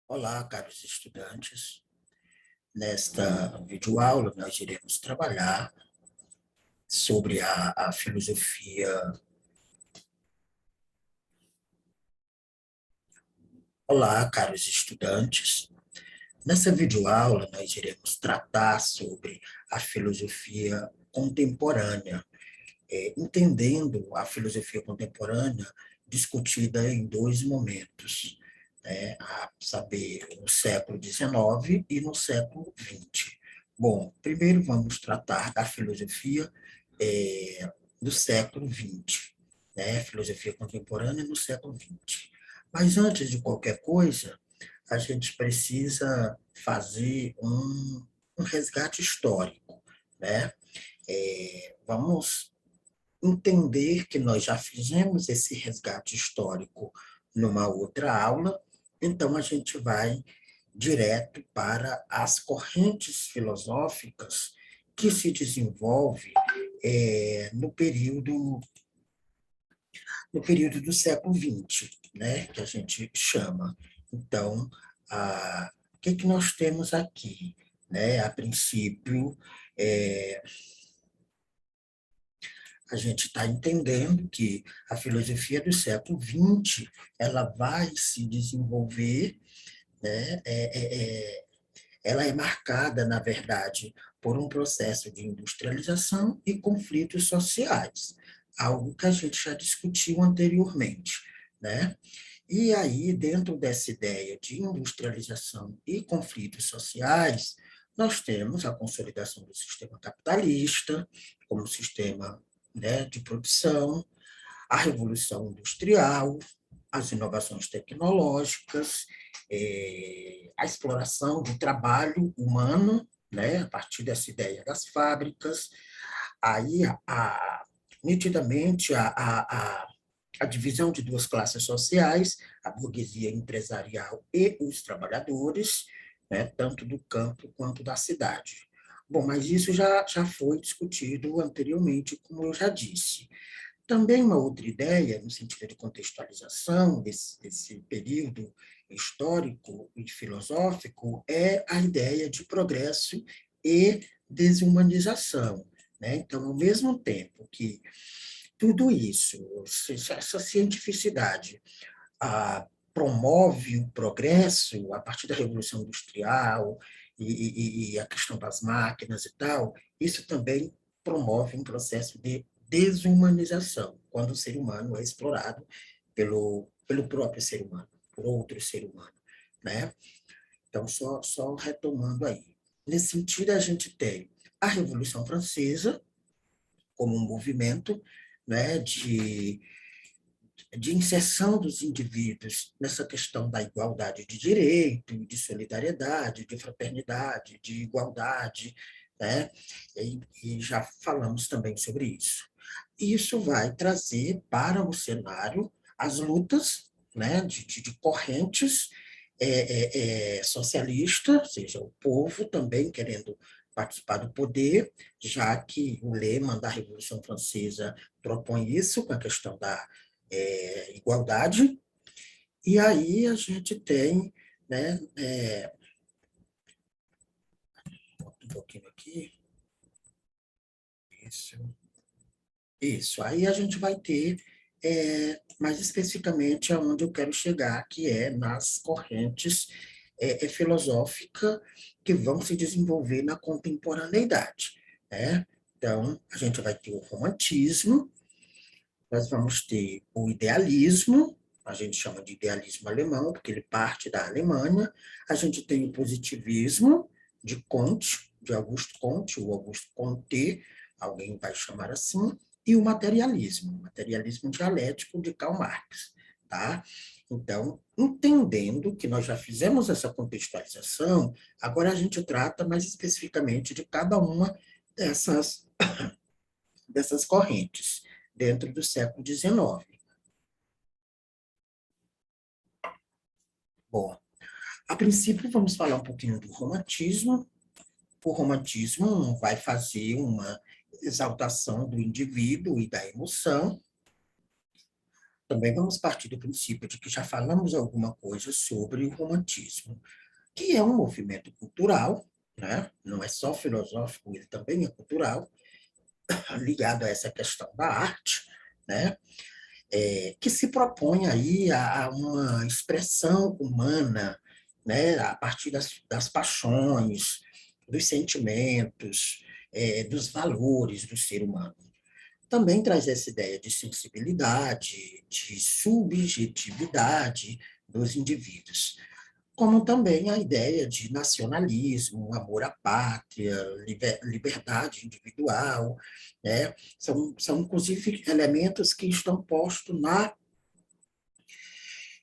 Olá, caros estudantes. Nesta videoaula, nós iremos trabalhar sobre a filosofia. Olá, caros estudantes. Nessa videoaula, nós iremos tratar sobre a filosofia contemporânea, entendendo a filosofia contemporânea discutida em dois momentos, né, a saber, no século XIX e no século XX. Bom, primeiro vamos tratar da filosofia do século XX, né, filosofia contemporânea no século XX. Mas antes de qualquer coisa, a gente precisa fazer um resgate histórico, né? Vamos entender que nós já fizemos esse resgate histórico numa outra aula, então a gente vai direto para as correntes filosóficas que se desenvolvem no período do século XX, né, que a gente chama. Então, o que nós temos aqui? Né? A princípio, é, a gente está entendendo que a filosofia do século XX ela vai se desenvolver, né? Ela é marcada, na verdade, por um processo de industrialização e conflitos sociais, algo que a gente já discutiu anteriormente, né? E aí, dentro dessa ideia de industrialização e conflitos sociais, nós temos a consolidação do sistema capitalista como sistema, né, de produção, a revolução industrial, as inovações tecnológicas, a exploração do trabalho humano, né, a partir dessa ideia das fábricas, aí nitidamente a divisão de duas classes sociais, a burguesia empresarial e os trabalhadores, né, tanto do campo quanto da cidade. Bom, mas isso já foi discutido anteriormente, como eu já disse. Também uma outra ideia, no sentido de contextualização desse período histórico e filosófico, é a ideia de progresso e desumanização. Né? Então, ao mesmo tempo que tudo isso, essa cientificidade, promove o progresso a partir da Revolução Industrial e a questão das máquinas e tal, isso também promove um processo de desumanização, quando o ser humano é explorado pelo próprio ser humano, por outro ser humano, né? Então, só retomando aí. Nesse sentido, a gente tem a Revolução Francesa como um movimento, né, de inserção dos indivíduos nessa questão da igualdade de direito, de solidariedade, de fraternidade, de igualdade, né? E já falamos também sobre isso. Isso vai trazer para o cenário as lutas, né, de correntes socialistas, ou seja, o povo também querendo participar do poder, já que o lema da Revolução Francesa propõe isso, com a questão da igualdade, e aí a gente tem, né, um pouquinho aqui, isso, isso, aí a gente vai ter, mais especificamente aonde eu quero chegar, que é nas correntes filosóficas que vão se desenvolver na contemporaneidade, né? Então, a gente vai ter o romantismo, nós vamos ter o idealismo, a gente chama de idealismo alemão, porque ele parte da Alemanha. A gente tem o positivismo de Comte, de Auguste Comte, ou Auguste Comte, alguém vai chamar assim, e o materialismo dialético de Karl Marx, tá? Então, entendendo que nós já fizemos essa contextualização, agora a gente trata mais especificamente de cada uma dessas correntes dentro do século XIX. Bom, a princípio vamos falar um pouquinho do romantismo. O romantismo vai fazer uma exaltação do indivíduo e da emoção. também vamos partir do princípio de que já falamos alguma coisa sobre o romantismo, que é um movimento cultural, né? Não é só filosófico, ele também é cultural, ligado a essa questão da arte, né? Que se propõe aí a uma expressão humana, né? A partir das paixões, dos sentimentos, dos valores do ser humano. Também traz essa ideia de sensibilidade, de subjetividade dos indivíduos, como também a ideia de nacionalismo, amor à pátria, liberdade individual, né? São, inclusive, elementos que estão postos na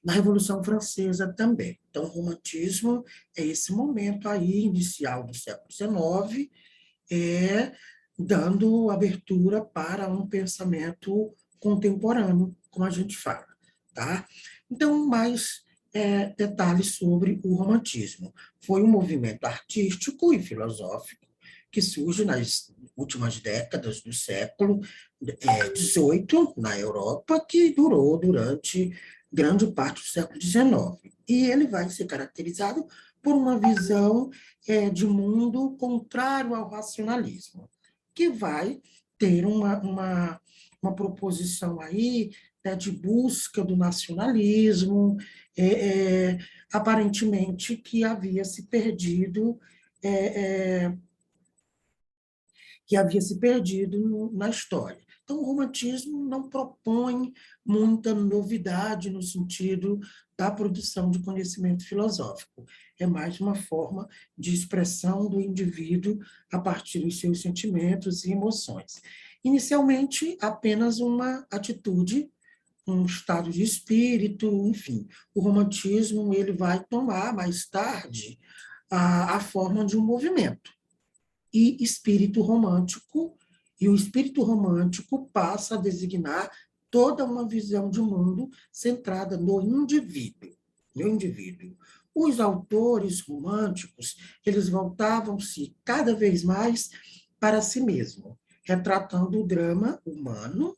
Revolução Francesa também. Então, o romantismo é esse momento aí, inicial do século XIX, dando abertura para um pensamento contemporâneo, como a gente fala, tá? Então, mais detalhes sobre o romantismo. Foi um movimento artístico e filosófico que surge nas últimas décadas do século XVIII na Europa, que durou durante grande parte do século XIX. E ele vai ser caracterizado por uma visão de mundo contrário ao racionalismo, que vai ter uma proposição aí, né, de busca do nacionalismo, aparentemente que havia se perdido, é, é, na história. Então, o romantismo não propõe muita novidade no sentido da produção de conhecimento filosófico. É mais uma forma de expressão do indivíduo a partir dos seus sentimentos e emoções. Inicialmente, apenas uma atitude, um estado de espírito, enfim. O romantismo ele vai tomar, mais tarde, a forma de um movimento e espírito romântico, e o espírito romântico passa a designar toda uma visão de mundo centrada no indivíduo, no indivíduo. Os autores românticos, eles voltavam-se cada vez mais para si mesmo, retratando o drama humano,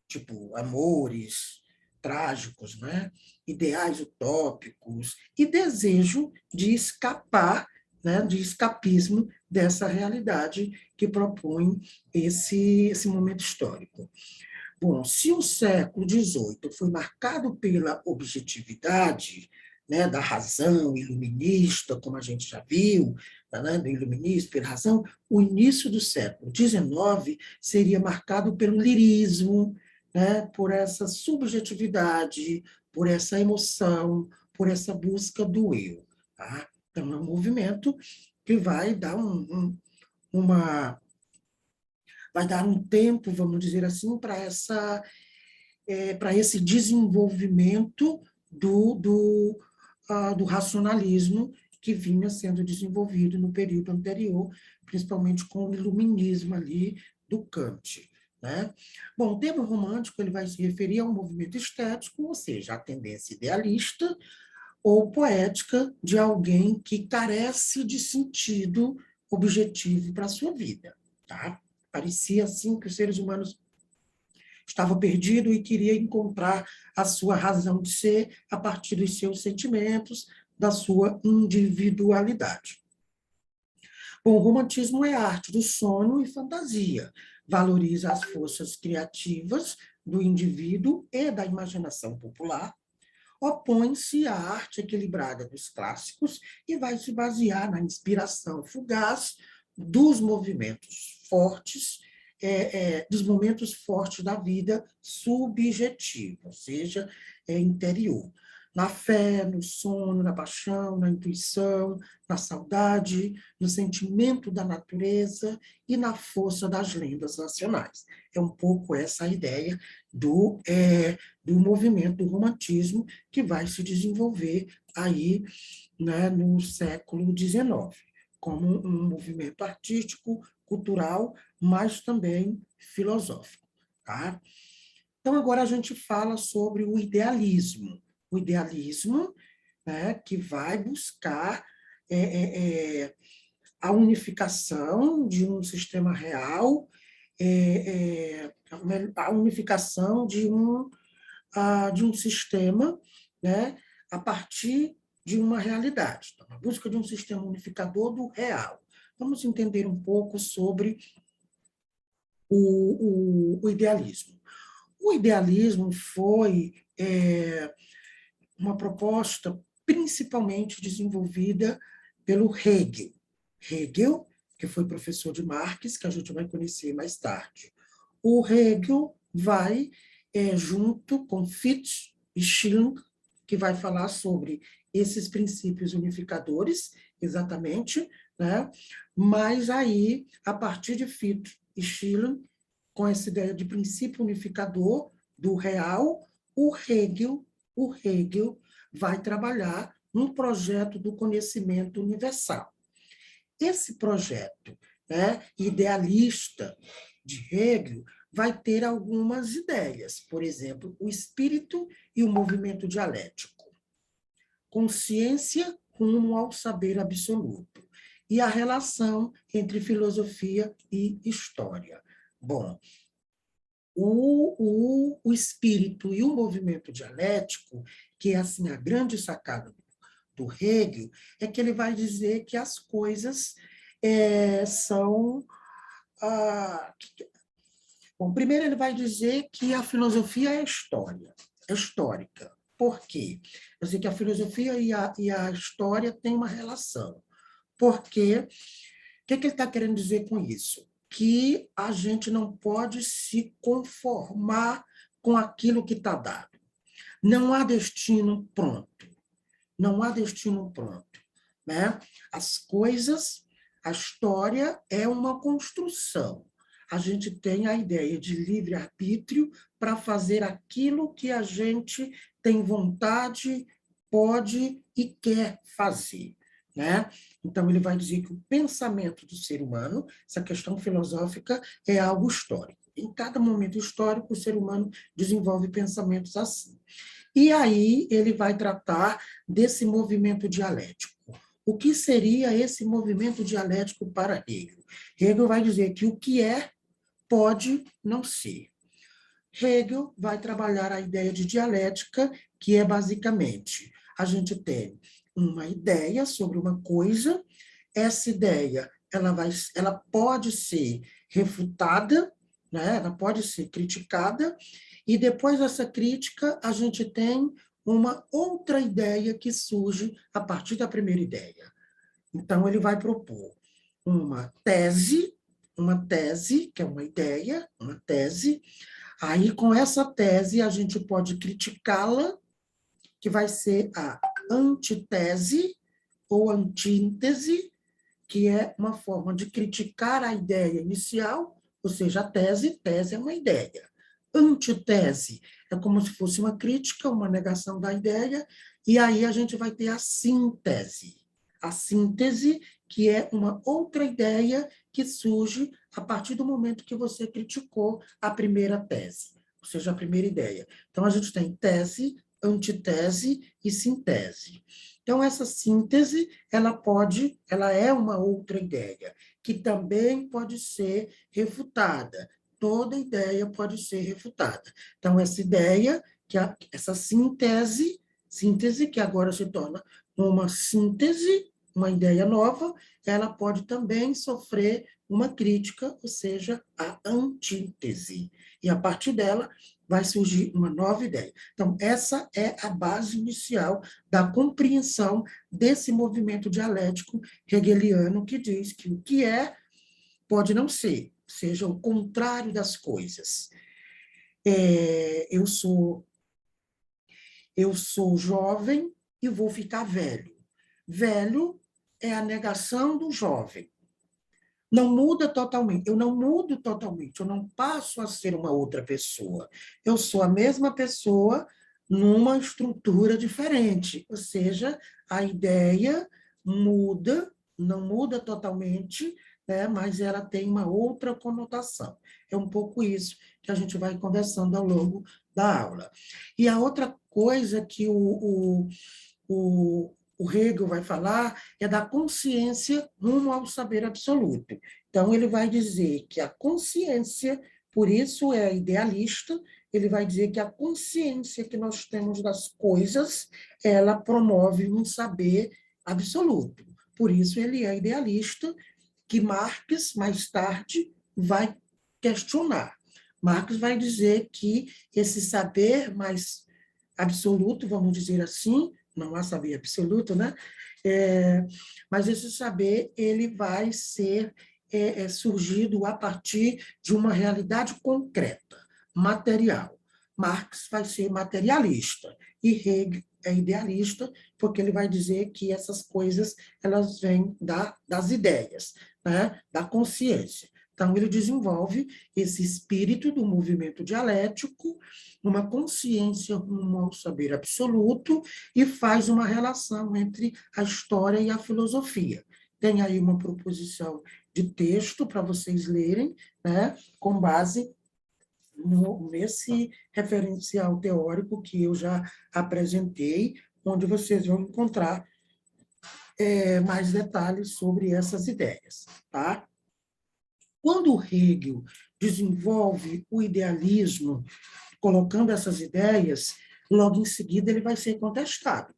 tipo amores trágicos, né? Ideais utópicos e desejo de escapar, né? De escapismo dessa realidade que propõe esse momento histórico. Bom, se o século XVIII foi marcado pela objetividade, né, da razão iluminista, como a gente já viu, né, do iluminismo pela razão, o início do século XIX seria marcado pelo lirismo, né, por essa subjetividade, por essa emoção, por essa busca do eu. Tá? Então, é um movimento que uma, vai dar um tempo, vamos dizer assim, para esse desenvolvimento do racionalismo que vinha sendo desenvolvido no período anterior, principalmente com o iluminismo ali do Kant. Né? Bom, o termo romântico ele vai se referir a um movimento estético, ou seja, a tendência idealista ou poética de alguém que carece de sentido objetivo para a sua vida. Tá? Parecia assim que os seres humanos estavam perdidos e queria encontrar a sua razão de ser a partir dos seus sentimentos, da sua individualidade. Bom, o romantismo é a arte do sonho e fantasia, valoriza as forças criativas do indivíduo e da imaginação popular, opõe-se à arte equilibrada dos clássicos e vai se basear na inspiração fugaz dos movimentos fortes, dos momentos fortes da vida subjetiva, ou seja, interior. Na fé, no sono, na paixão, na intuição, na saudade, no sentimento da natureza e na força das lendas nacionais. É um pouco essa a ideia do movimento do romantismo que vai se desenvolver aí, né, no século XIX, como um movimento artístico, cultural, mas também filosófico. Tá? Então, agora a gente fala sobre o idealismo. O idealismo, né, que vai buscar é, é, é, a unificação de um sistema real, a unificação de de um sistema, né, a partir de uma realidade. Então, a busca de um sistema unificador do real. Vamos entender um pouco sobre o idealismo. O idealismo foi uma proposta principalmente desenvolvida pelo Hegel. Hegel, que foi professor de Marx, que a gente vai conhecer mais tarde. O Hegel vai, junto com Fichte e Schilling, que vai falar sobre esses princípios unificadores, exatamente, né? Mas aí, a partir de Fichte e Schilling, com essa ideia de princípio unificador do real, o Hegel vai trabalhar num projeto do conhecimento universal. Esse projeto, né, idealista de Hegel vai ter algumas ideias, por exemplo, o espírito e o movimento dialético, consciência rumo ao saber absoluto, e a relação entre filosofia e história. Bom, o espírito e o movimento dialético, que é assim a grande sacada do Hegel, é que ele vai dizer que as coisas são... Bom, primeiro ele vai dizer que a filosofia é história, é histórica. Por quê? Quer dizer que a filosofia e a história têm uma relação. Porque o que ele está querendo dizer com isso? Que a gente não pode se conformar com aquilo que está dado. Não há destino pronto. Não há destino pronto, né? As coisas, a história é uma construção. A gente tem a ideia de livre-arbítrio para fazer aquilo que a gente tem vontade, pode e quer fazer, né? Então, ele vai dizer que o pensamento do ser humano, essa questão filosófica, é algo histórico. Em cada momento histórico, o ser humano desenvolve pensamentos assim. E aí ele vai tratar desse movimento dialético. O que seria esse movimento dialético para Hegel? Hegel vai dizer que o que é pode não ser. Hegel vai trabalhar a ideia de dialética, que é basicamente a gente tem uma ideia sobre uma coisa, essa ideia ela pode ser refutada, né? Ela pode ser criticada, e depois dessa crítica a gente tem uma outra ideia que surge a partir da primeira ideia. Então, ele vai propor uma tese, que é uma ideia, uma tese. Aí, com essa tese, a gente pode criticá-la, que vai ser a antitese ou antíntese, que é uma forma de criticar a ideia inicial, ou seja, a tese é uma ideia. Antitese é como se fosse uma crítica, uma negação da ideia, e aí a gente vai ter a síntese. A síntese, que é uma outra ideia que surge a partir do momento que você criticou a primeira tese, ou seja, a primeira ideia. Então, a gente tem tese, antitese e síntese. Então, essa síntese, ela é uma outra ideia, que também pode ser refutada. Toda ideia pode ser refutada. Então, essa ideia, essa síntese, que agora se torna uma síntese, uma ideia nova, ela pode também sofrer uma crítica, ou seja, a antítese. E a partir dela vai surgir uma nova ideia. Então, essa é a base inicial da compreensão desse movimento dialético hegeliano que diz que o que é pode não ser, seja o contrário das coisas. Eu sou jovem e vou ficar velho. Velho é a negação do jovem. Não muda totalmente, eu não mudo totalmente, eu não passo a ser uma outra pessoa. Eu sou a mesma pessoa numa estrutura diferente, ou seja, a ideia muda, não muda totalmente, né, mas ela tem uma outra conotação. É um pouco isso que a gente vai conversando ao longo da aula. E a outra coisa que o Hegel vai falar é da consciência rumo ao saber absoluto. Então, ele vai dizer que a consciência, por isso é idealista, ele vai dizer que a consciência que nós temos das coisas, ela promove um saber absoluto. Por isso ele é idealista, que Marx, mais tarde, vai questionar. Marx vai dizer que esse saber mais absoluto, vamos dizer assim, não há saber absoluto, né? Mas esse saber ele vai ser surgido a partir de uma realidade concreta, material. Marx vai ser materialista e Hegel é idealista, porque ele vai dizer que essas coisas elas vêm das ideias, né? Da consciência. Então, ele desenvolve esse espírito do movimento dialético, uma consciência rumo ao saber absoluto, e faz uma relação entre a história e a filosofia. Tem aí uma proposição de texto para vocês lerem, né, com base nesse referencial teórico que eu já apresentei, onde vocês vão encontrar mais detalhes sobre essas ideias, tá? Quando Hegel desenvolve o idealismo, colocando essas ideias, logo em seguida ele vai ser contestado.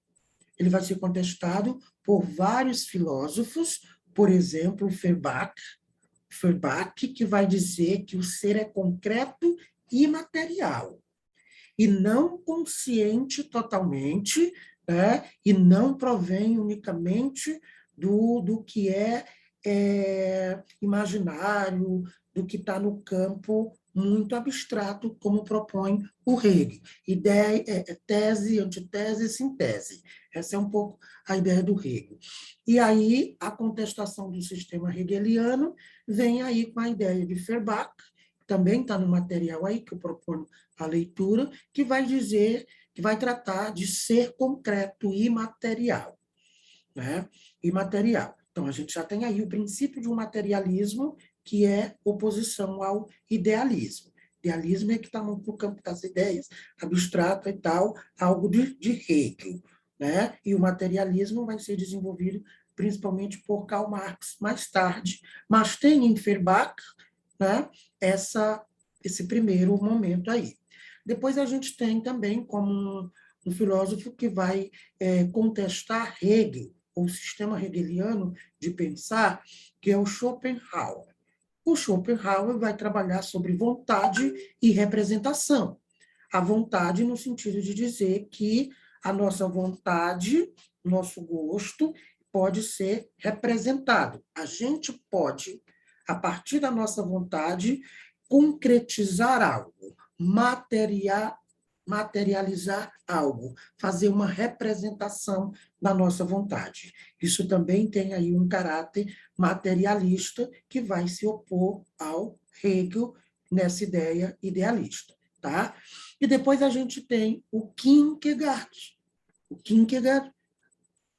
Ele vai ser contestado por vários filósofos, por exemplo, Feuerbach, que vai dizer que o ser é concreto e material, e não consciente totalmente, né? E não provém unicamente do que imaginário, do que está no campo muito abstrato, como propõe o Hegel. Ideia, tese, antitese, sintese. Essa é um pouco a ideia do Hegel. E aí, a contestação do sistema hegeliano vem aí com a ideia de Feuerbach, também está no material aí que eu proponho a leitura, que vai dizer, que vai tratar de ser concreto e material, né? Imaterial. Então, a gente já tem aí o princípio de um materialismo que é oposição ao idealismo. Idealismo é que está no campo das ideias, abstrato e tal, algo de Hegel, né? E o materialismo vai ser desenvolvido principalmente por Karl Marx mais tarde, mas tem em Feuerbach, né, esse primeiro momento aí. Depois a gente tem também como um filósofo que vai contestar Hegel, ou o sistema hegeliano de pensar, que é o Schopenhauer. O Schopenhauer vai trabalhar sobre vontade e representação. A vontade no sentido de dizer que a nossa vontade, nosso gosto, pode ser representado. A gente pode, a partir da nossa vontade, concretizar algo, materializar algo, fazer uma representação da nossa vontade. Isso também tem aí um caráter materialista que vai se opor ao Hegel nessa ideia idealista, tá? E depois a gente tem o Kierkegaard. O Kierkegaard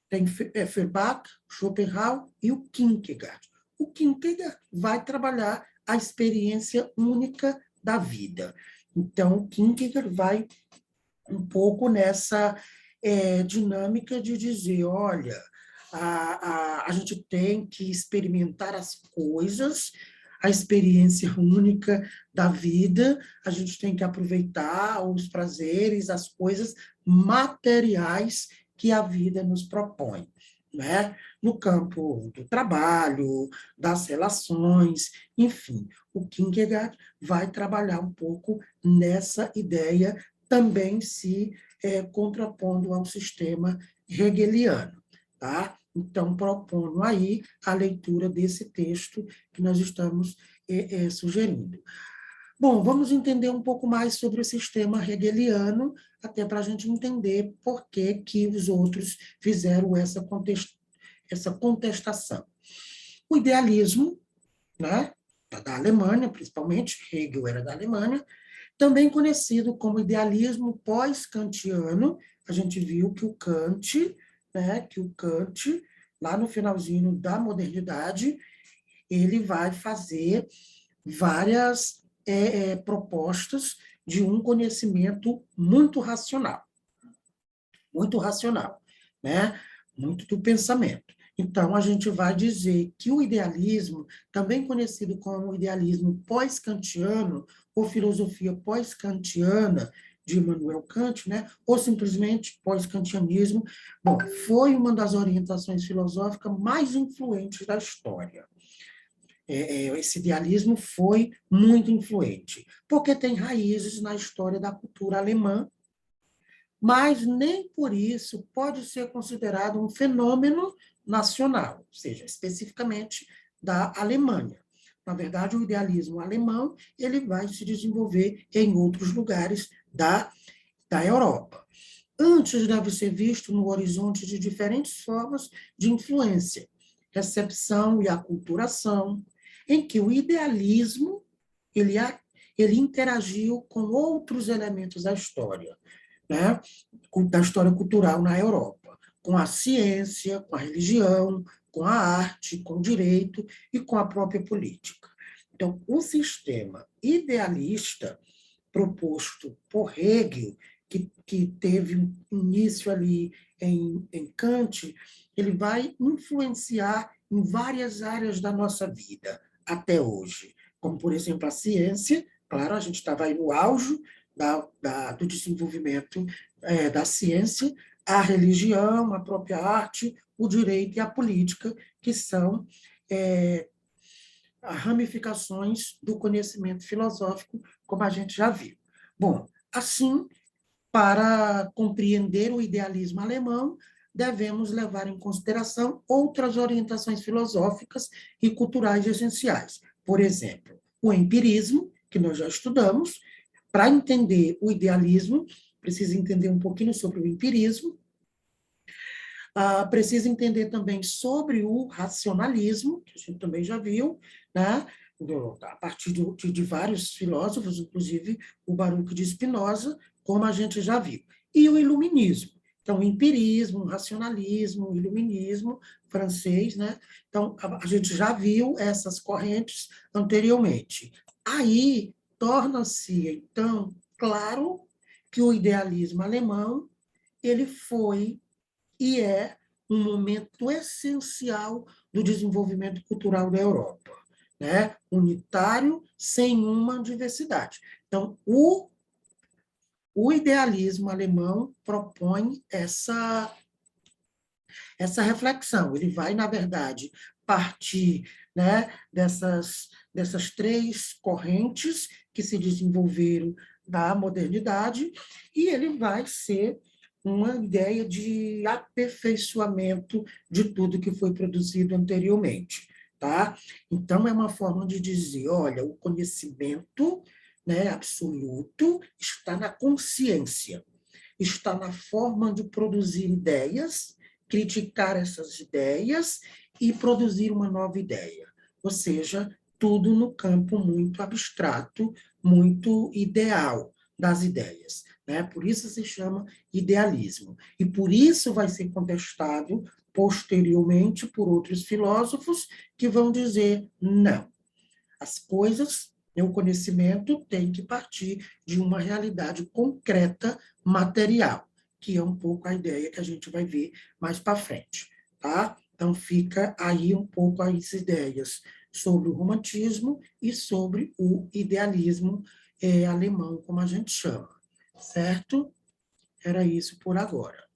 tem Feuerbach, Schopenhauer e o Kierkegaard. O Kierkegaard vai trabalhar a experiência única da vida. Então, o Kierkegaard vai um pouco nessa dinâmica de dizer, olha, a gente tem que experimentar as coisas, a experiência única da vida, a gente tem que aproveitar os prazeres, as coisas materiais que a vida nos propõe, né? No campo do trabalho, das relações, enfim, o Kierkegaard vai trabalhar um pouco nessa ideia, também se contrapondo ao sistema hegeliano, tá? Então, propondo aí a leitura desse texto que nós estamos sugerindo. Bom, vamos entender um pouco mais sobre o sistema hegeliano, até para a gente entender por que, que os outros fizeram essa contestação. O idealismo, né, da Alemanha, principalmente, Hegel era da Alemanha, também conhecido como idealismo pós-kantiano. A gente viu que o Kant, lá no finalzinho da modernidade, ele vai fazer várias propostas de um conhecimento muito racional, né? Muito do pensamento. Então, a gente vai dizer que o idealismo, também conhecido como idealismo pós-kantiano, ou filosofia pós-kantiana de Immanuel Kant, né? Ou simplesmente pós-kantianismo. Bom, foi uma das orientações filosóficas mais influentes da história. Esse idealismo foi muito influente, porque tem raízes na história da cultura alemã, mas nem por isso pode ser considerado um fenômeno nacional, ou seja, especificamente da Alemanha. Na verdade, o idealismo alemão ele vai se desenvolver em outros lugares da Europa. Antes deve ser visto no horizonte de diferentes formas de influência, recepção e aculturação, em que o idealismo ele, ele interagiu com outros elementos da história, né? Da história cultural na Europa, com a ciência, com a religião, com a arte, com o direito e com a própria política. Então, o sistema idealista proposto por Hegel, que teve um início ali em Kant, ele vai influenciar em várias áreas da nossa vida até hoje, como, por exemplo, a ciência. Claro, a gente estava aí no auge do desenvolvimento da ciência, a religião, a própria arte, o direito e a política, que são ramificações do conhecimento filosófico, como a gente já viu. Bom, assim, para compreender o idealismo alemão, devemos levar em consideração outras orientações filosóficas e culturais essenciais. Por exemplo, o empirismo, que nós já estudamos. Para entender o idealismo, precisa entender um pouquinho sobre o empirismo. Precisa entender também sobre o racionalismo, que a gente também já viu, né? A partir de vários filósofos, inclusive o Baruch de Spinoza, como a gente já viu. E o iluminismo. Então, o empirismo, o racionalismo, o iluminismo francês, né? Então, a gente já viu essas correntes anteriormente. Aí, torna-se, então, claro que o idealismo alemão ele foi e é um momento essencial do desenvolvimento cultural da Europa, né? Unitário, sem uma diversidade. Então, o idealismo alemão propõe essa reflexão. Ele vai, na verdade, partir, né, dessas três correntes que se desenvolveram da modernidade, e ele vai ser uma ideia de aperfeiçoamento de tudo que foi produzido anteriormente. Tá? Então, é uma forma de dizer, olha, o conhecimento, né, absoluto está na consciência, está na forma de produzir ideias, criticar essas ideias e produzir uma nova ideia. Ou seja, tudo no campo muito abstrato, muito ideal das ideias. Né? Por isso se chama idealismo. E por isso vai ser contestado posteriormente por outros filósofos que vão dizer, não, as coisas, o conhecimento tem que partir de uma realidade concreta, material, que é um pouco a ideia que a gente vai ver mais para frente. Tá? Então, fica aí um pouco as ideias sobre o romantismo e sobre o idealismo alemão, como a gente chama. Certo? Era isso por agora.